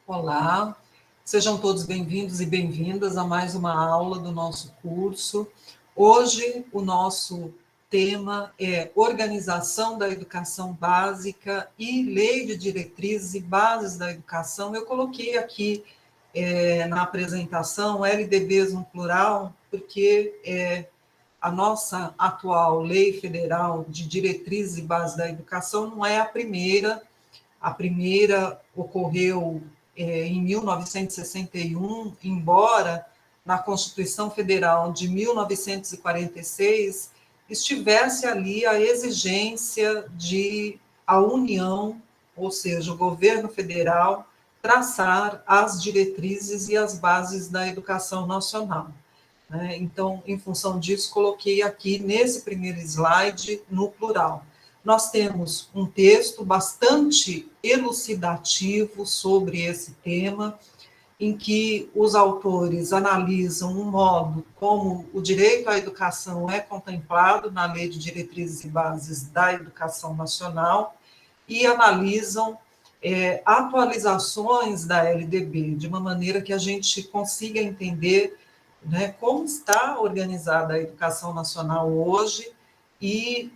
Olá, sejam todos bem-vindos e bem-vindas a mais uma aula do nosso curso. Hoje, o nosso tema é Organização da Educação Básica e Lei de Diretrizes e Bases da Educação. Eu coloquei aqui na apresentação LDBs no plural, porque a nossa atual Lei Federal de Diretrizes e Bases da Educação não é a primeira ocorreu em 1961, embora na Constituição Federal de 1946 estivesse ali a exigência de a União, ou seja, o governo federal, traçar as diretrizes e as bases da educação nacional. Então, em função disso, coloquei aqui nesse primeiro slide no plural. Nós temos um texto bastante elucidativo sobre esse tema, em que os autores analisam um modo como o direito à educação é contemplado na Lei de Diretrizes e Bases da Educação Nacional e analisam atualizações da LDB, de uma maneira que a gente consiga entender, né, como está organizada a educação nacional hoje e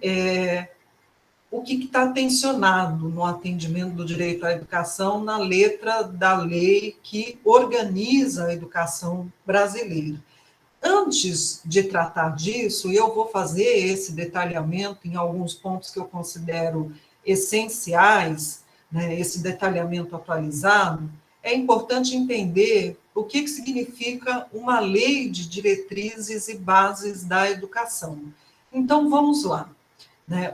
o que está tensionado no atendimento do direito à educação na letra da lei que organiza a educação brasileira. Antes de tratar disso, eu vou fazer esse detalhamento em alguns pontos que eu considero essenciais, né, esse detalhamento atualizado. É importante entender o que significa uma lei de diretrizes e bases da educação. Então, vamos lá.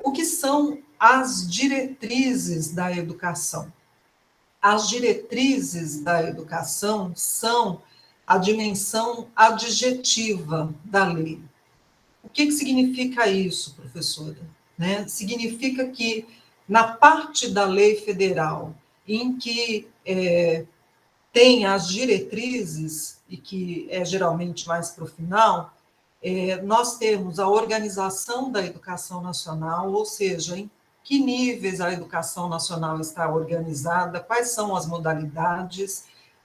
O que são as diretrizes da educação? As diretrizes da educação são a dimensão adjetiva da lei. O que significa isso, professora? Significa que, na parte da lei federal em que tem as diretrizes, e que é geralmente mais para o final, nós temos a organização da educação nacional, ou seja, em que níveis a educação nacional está organizada, quais são as modalidades.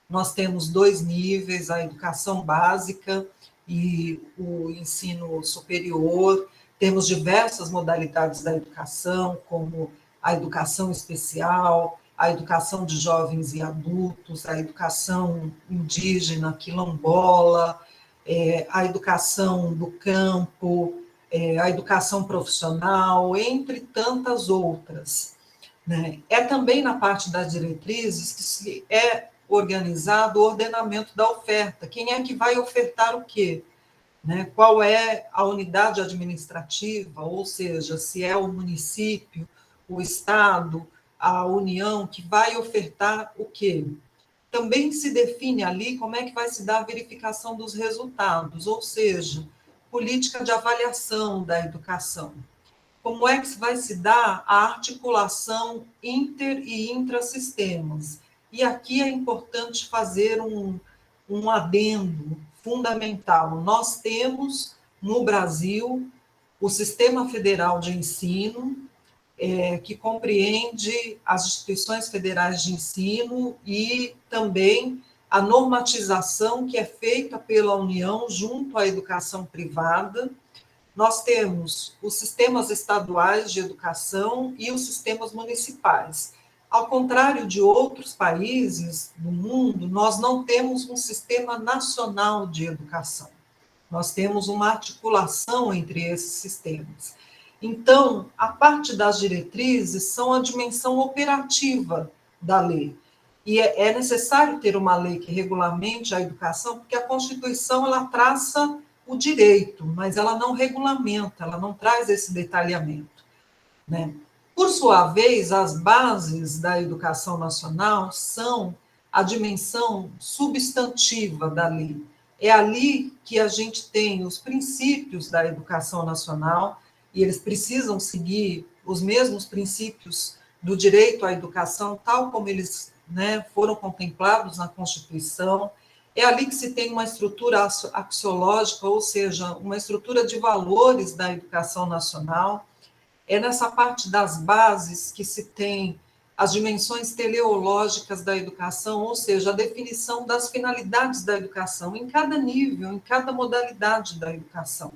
Nós temos 2 níveis, a educação básica e o ensino superior. Temos diversas modalidades da educação, como a educação especial, a educação de jovens e adultos, a educação indígena, quilombola, a educação do campo, a educação profissional, entre tantas outras. É também na parte das diretrizes que se é organizado o ordenamento da oferta. Quem é que vai ofertar o quê? Qual é a unidade administrativa, ou seja, se é o município, o Estado, a União, que vai ofertar o quê? Também se define ali como é que vai se dar a verificação dos resultados, ou seja, política de avaliação da educação. Como é que vai se dar a articulação inter e intrasistemas? E aqui é importante fazer um adendo fundamental. Nós temos, no Brasil, o Sistema Federal de Ensino, que compreende as instituições federais de ensino e também a normatização que é feita pela União junto à educação privada. Nós temos os sistemas estaduais de educação e os sistemas municipais. Ao contrário de outros países do mundo, nós não temos um sistema nacional de educação. Nós temos uma articulação entre esses sistemas. Então, a parte das diretrizes são a dimensão operativa da lei. E é necessário ter uma lei que regulamente a educação, porque a Constituição ela traça o direito, mas ela não regulamenta, ela não traz esse detalhamento. Por sua vez, as bases da educação nacional são a dimensão substantiva da lei. É ali que a gente tem os princípios da educação nacional, e eles precisam seguir os mesmos princípios do direito à educação, tal como eles foram contemplados na Constituição. É ali que se tem uma estrutura axiológica, ou seja, uma estrutura de valores da educação nacional. É nessa parte das bases que se tem as dimensões teleológicas da educação, ou seja, a definição das finalidades da educação em cada nível, em cada modalidade da educação.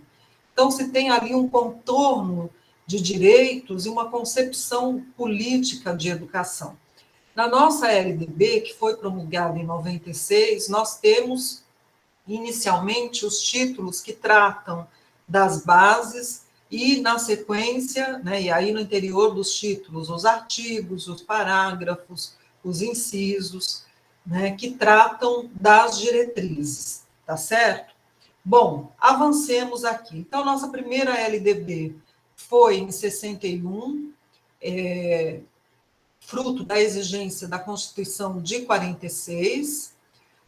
Então, se tem ali um contorno de direitos e uma concepção política de educação. Na nossa LDB, que foi promulgada em 96, nós temos inicialmente os títulos que tratam das bases e, na sequência, né, e aí no interior dos títulos, os artigos, os parágrafos, os incisos, né, que tratam das diretrizes, tá certo? Bom, avancemos aqui. Então, nossa primeira LDB foi em 61, fruto da exigência da Constituição de 46,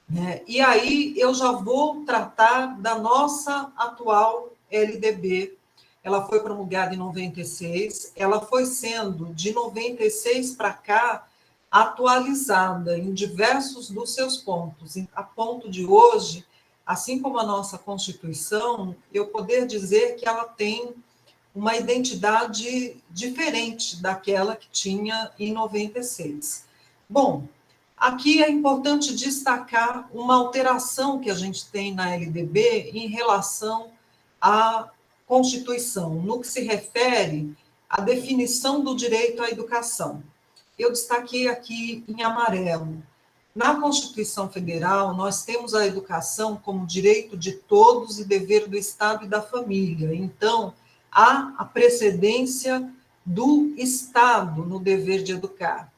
né? E aí eu já vou tratar da nossa atual LDB. Ela foi promulgada em 96, ela foi sendo, de 96 para cá, atualizada em diversos dos seus pontos, a ponto de hoje, assim como a nossa Constituição, eu poder dizer que ela tem uma identidade diferente daquela que tinha em 96. Bom, aqui é importante destacar uma alteração que a gente tem na LDB em relação à Constituição, no que se refere à definição do direito à educação. Eu destaquei aqui em amarelo. Na Constituição Federal, nós temos a educação como direito de todos e dever do Estado e da família. Então, há a precedência do Estado no dever de educar.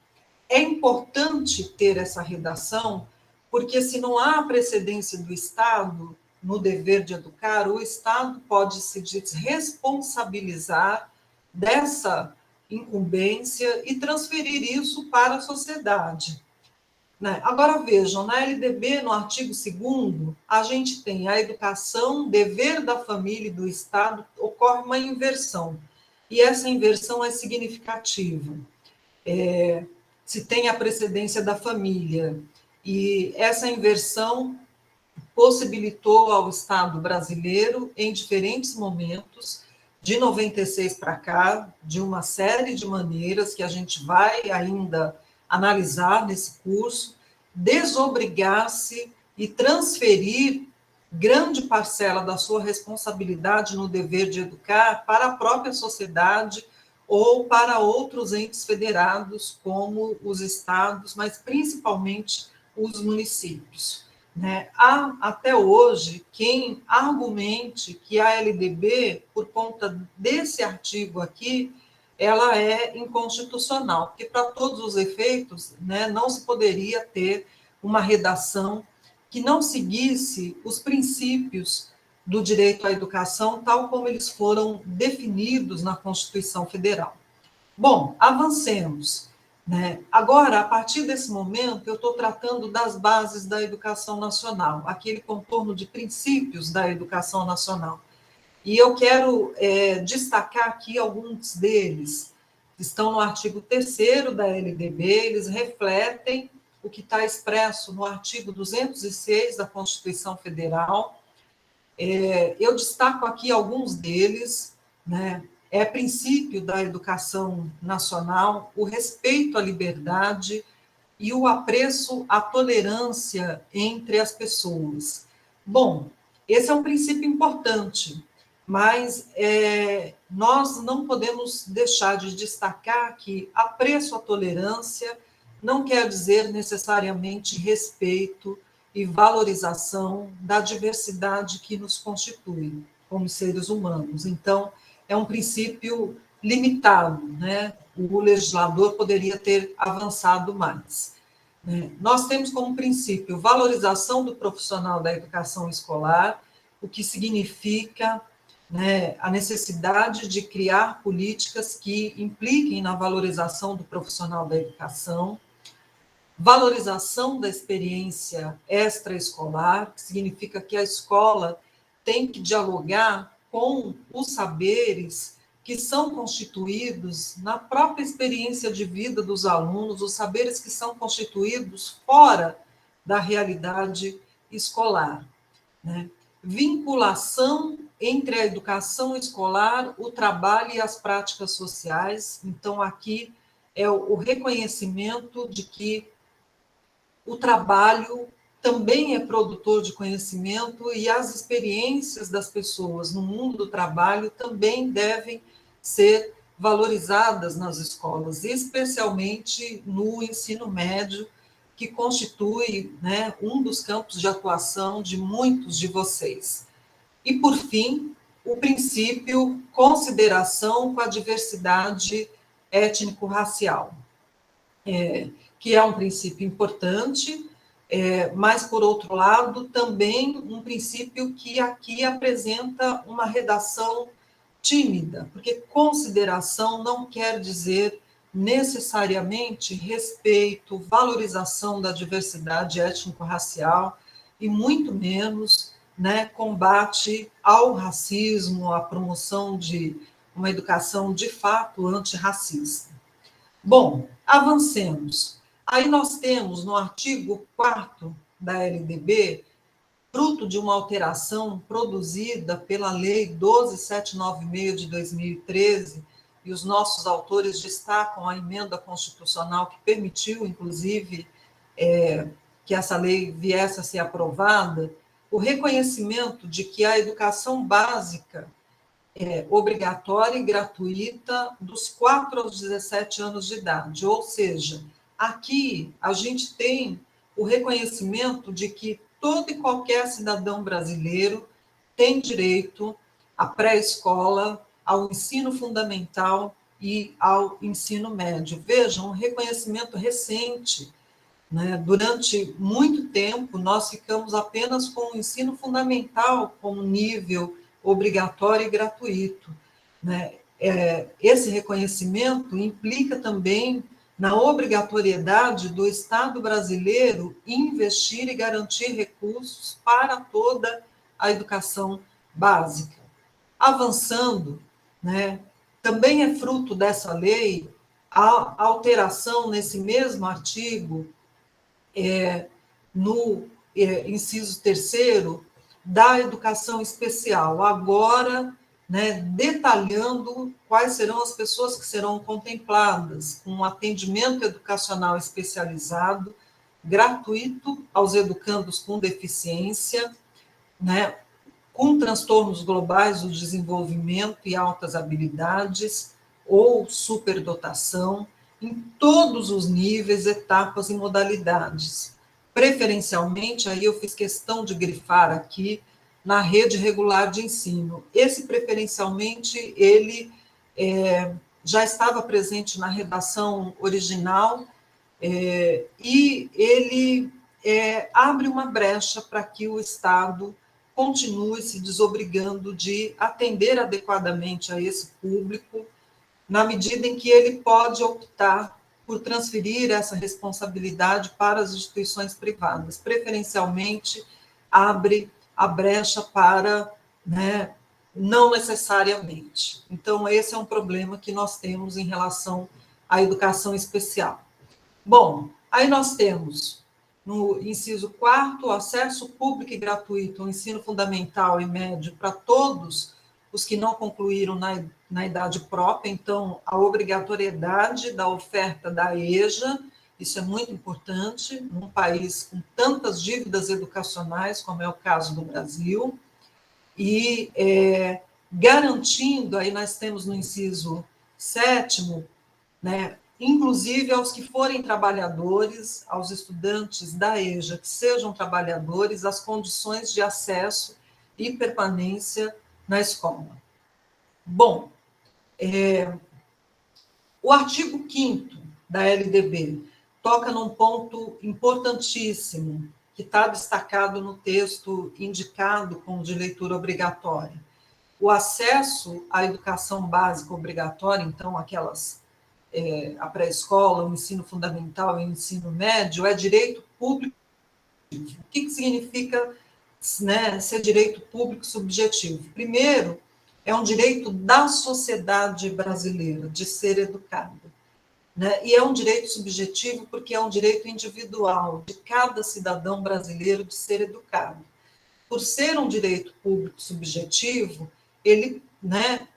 É importante ter essa redação, porque se não há precedência do Estado no dever de educar, o Estado pode se desresponsabilizar dessa incumbência e transferir isso para a sociedade. Agora vejam, na LDB, no artigo 2º, a gente tem a educação, dever da família e do Estado, ocorre uma inversão, e essa inversão é significativa. Se tem a precedência da família, e essa inversão possibilitou ao Estado brasileiro, em diferentes momentos, de 96 para cá, de uma série de maneiras que a gente vai ainda analisar nesse curso, desobrigar-se e transferir grande parcela da sua responsabilidade no dever de educar para a própria sociedade ou para outros entes federados, como os estados, mas principalmente os municípios. Há até hoje quem argumente que a LDB, por conta desse artigo aqui, ela é inconstitucional, porque para todos os efeitos, não se poderia ter uma redação que não seguisse os princípios do direito à educação, tal como eles foram definidos na Constituição Federal. Bom, avancemos. Agora, a partir desse momento, eu estou tratando das bases da educação nacional, aquele contorno de princípios da educação nacional. E eu quero destacar aqui alguns deles, que estão no artigo 3º da LDB, eles refletem o que está expresso no artigo 206 da Constituição Federal. Eu destaco aqui alguns deles, É princípio da educação nacional o respeito à liberdade e o apreço à tolerância entre as pessoas. Bom, esse é um princípio importante, mas nós não podemos deixar de destacar que apreço à tolerância não quer dizer necessariamente respeito e valorização da diversidade que nos constitui como seres humanos. Então, é um princípio limitado, O legislador poderia ter avançado mais. Nós temos como princípio valorização do profissional da educação escolar, o que significa a necessidade de criar políticas que impliquem na valorização do profissional da educação, valorização da experiência extraescolar, que significa que a escola tem que dialogar com os saberes que são constituídos na própria experiência de vida dos alunos, os saberes que são constituídos fora da realidade escolar. Vinculação entre a educação escolar, o trabalho e as práticas sociais. Então, aqui é o reconhecimento de que o trabalho também é produtor de conhecimento e as experiências das pessoas no mundo do trabalho também devem ser valorizadas nas escolas, especialmente no ensino médio, que constitui, né, um dos campos de atuação de muitos de vocês. E, por fim, o princípio consideração com a diversidade étnico-racial, que é um princípio importante, mas, por outro lado, também um princípio que aqui apresenta uma redação tímida, porque consideração não quer dizer necessariamente respeito, valorização da diversidade étnico-racial, e muito menos, né, combate ao racismo, a promoção de uma educação de fato antirracista. Bom, avancemos. Aí nós temos no artigo 4º da LDB, fruto de uma alteração produzida pela Lei 12796 de 2013, e os nossos autores destacam a emenda constitucional que permitiu, inclusive, que essa lei viesse a ser aprovada, o reconhecimento de que a educação básica é obrigatória e gratuita dos 4 aos 17 anos de idade, ou seja, aqui a gente tem o reconhecimento de que todo e qualquer cidadão brasileiro tem direito à pré-escola, ao ensino fundamental e ao ensino médio. Vejam, um reconhecimento recente, né? Durante muito tempo, nós ficamos apenas com o ensino fundamental como nível obrigatório e gratuito, né? Esse reconhecimento implica também na obrigatoriedade do Estado brasileiro investir e garantir recursos para toda a educação básica. Avançando, né, também é fruto dessa lei a alteração nesse mesmo artigo, no inciso 3º, da educação especial, agora, né, detalhando quais serão as pessoas que serão contempladas com um atendimento educacional especializado, gratuito aos educandos com deficiência, né, com transtornos globais do desenvolvimento e altas habilidades, ou superdotação, em todos os níveis, etapas e modalidades. Preferencialmente, aí eu fiz questão de grifar aqui, na rede regular de ensino. Esse preferencialmente, ele já estava presente na redação original, e ele abre uma brecha para que o Estado continue se desobrigando de atender adequadamente a esse público, na medida em que ele pode optar por transferir essa responsabilidade para as instituições privadas. Preferencialmente, abre a brecha para, né, não necessariamente. Então, esse é um problema que nós temos em relação à educação especial. Bom, aí nós temos, no inciso 4º, acesso público e gratuito ao ensino fundamental e médio para todos os que não concluíram na idade própria, então, a obrigatoriedade da oferta da EJA, isso é muito importante, num país com tantas dívidas educacionais, como é o caso do Brasil, e garantindo, aí nós temos no inciso 7º, né, inclusive aos que forem trabalhadores, aos estudantes da EJA que sejam trabalhadores, as condições de acesso e permanência na escola. Bom, o artigo 5º da LDB toca num ponto importantíssimo, que está destacado no texto indicado como de leitura obrigatória. O acesso à educação básica obrigatória, então, aquelas a pré-escola, o ensino fundamental e o ensino médio, é direito público. O que significa, né, ser direito público subjetivo? Primeiro, é um direito da sociedade brasileira de ser educada, né? E é um direito subjetivo porque é um direito individual de cada cidadão brasileiro de ser educado. Por ser um direito público subjetivo, ele, né,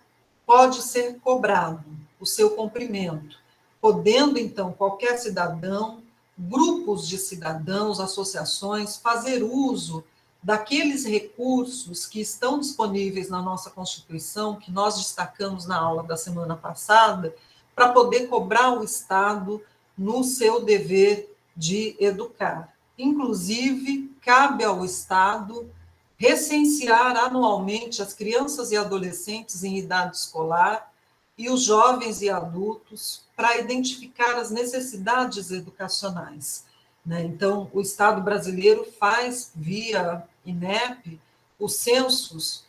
pode ser cobrado o seu cumprimento, podendo, então, qualquer cidadão, grupos de cidadãos, associações, fazer uso daqueles recursos que estão disponíveis na nossa Constituição, que nós destacamos na aula da semana passada, para poder cobrar o Estado no seu dever de educar. Inclusive, cabe ao Estado recensear anualmente as crianças e adolescentes em idade escolar e os jovens e adultos para identificar as necessidades educacionais. Então, o Estado brasileiro faz, via INEP, os censos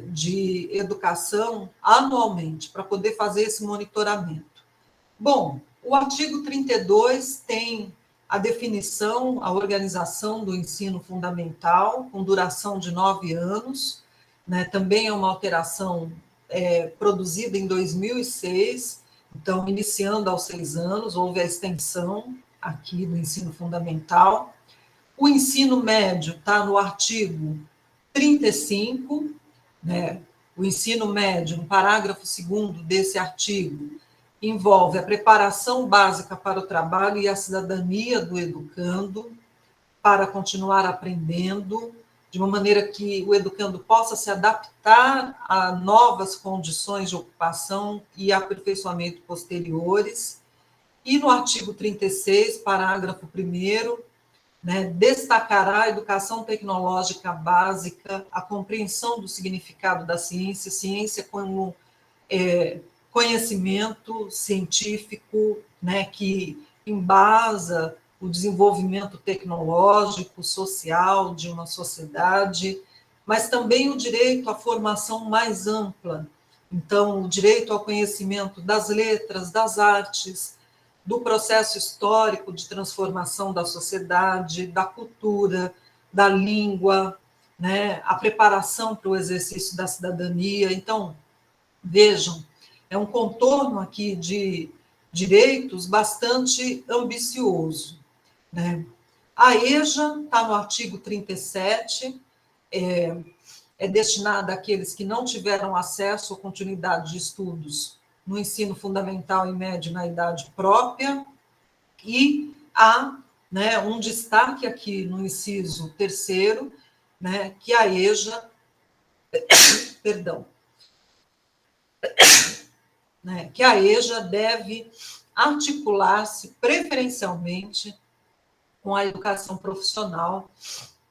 de educação anualmente, para poder fazer esse monitoramento. Bom, o artigo 32 tem a definição, a organização do ensino fundamental, com duração de 9 anos, também é uma alteração produzida em 2006, então, iniciando aos 6 anos, houve a extensão aqui do ensino fundamental. O ensino médio está no artigo 35, o ensino médio, no parágrafo 2º desse artigo, envolve a preparação básica para o trabalho e a cidadania do educando, para continuar aprendendo, de uma maneira que o educando possa se adaptar a novas condições de ocupação e aperfeiçoamento posteriores. E no artigo 36, parágrafo 1º, destacará a educação tecnológica básica, a compreensão do significado da ciência, ciência como conhecimento científico, que embasa o desenvolvimento tecnológico, social de uma sociedade, mas também o direito à formação mais ampla. Então, o direito ao conhecimento das letras, das artes, do processo histórico de transformação da sociedade, da cultura, da língua, a preparação para o exercício da cidadania. Então, vejam, é um contorno aqui de direitos bastante ambicioso. A EJA está no artigo 37, é destinada àqueles que não tiveram acesso ou continuidade de estudos no ensino fundamental e médio na idade própria, e há um destaque aqui no inciso 3º, que a EJA, que a EJA deve articular-se preferencialmente com a educação profissional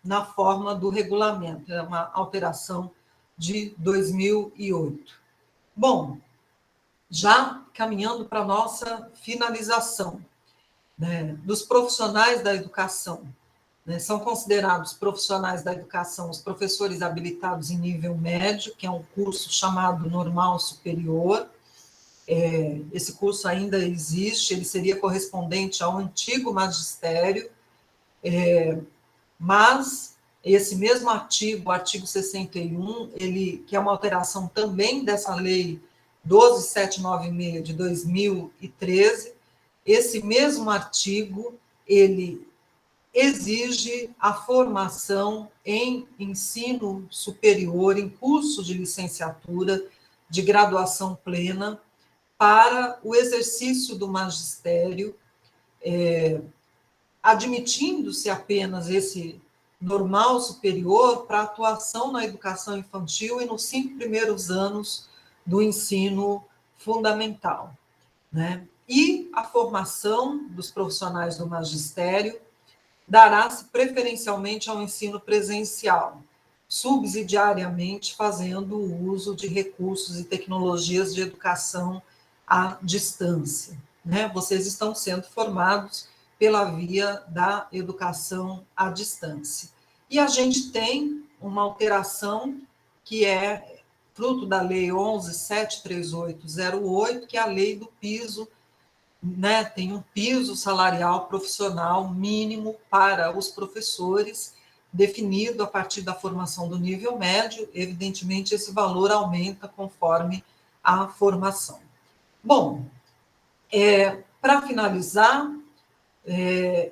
na forma do regulamento, é uma alteração de 2008. Bom, já caminhando para a nossa finalização, dos profissionais da educação, são considerados profissionais da educação os professores habilitados em nível médio, que é um curso chamado normal superior. Esse curso ainda existe, ele seria correspondente ao antigo magistério, mas esse mesmo artigo, o artigo 61, que é uma alteração também dessa lei 12796 de 2013, esse mesmo artigo, ele exige a formação em ensino superior, em curso de licenciatura, de graduação plena, para o exercício do magistério, admitindo-se apenas esse normal superior para atuação na educação infantil e nos 5 primeiros anos do ensino fundamental. E a formação dos profissionais do magistério dará-se preferencialmente ao ensino presencial, subsidiariamente fazendo o uso de recursos e tecnologias de educação à distância. Vocês estão sendo formados pela via da educação à distância. E a gente tem uma alteração que é fruto da Lei 11.73808, que é a lei do piso, tem um piso salarial profissional mínimo para os professores, definido a partir da formação do nível médio. Evidentemente, esse valor aumenta conforme a formação. Bom, para finalizar,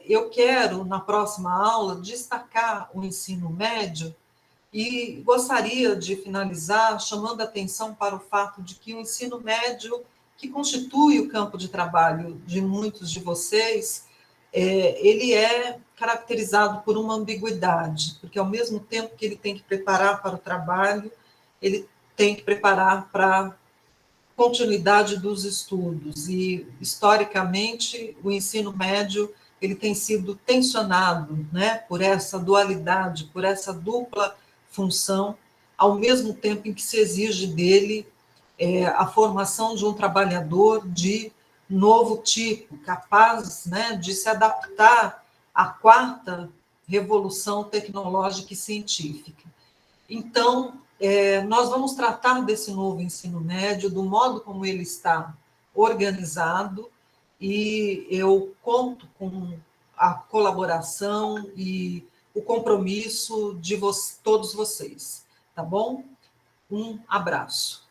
eu quero, na próxima aula, destacar o ensino médio e gostaria de finalizar chamando a atenção para o fato de que o ensino médio que constitui o campo de trabalho de muitos de vocês, ele é caracterizado por uma ambiguidade, porque ao mesmo tempo que ele tem que preparar para o trabalho, ele tem que preparar para a continuidade dos estudos. E, historicamente, o ensino médio ele tem sido tensionado, né, por essa dualidade, por essa dupla função, ao mesmo tempo em que se exige dele a formação de um trabalhador de novo tipo, capaz, né, de se adaptar à quarta revolução tecnológica e científica. Então, nós vamos tratar desse novo ensino médio, do modo como ele está organizado, e eu conto com a colaboração e o compromisso de todos vocês, tá bom? Um abraço.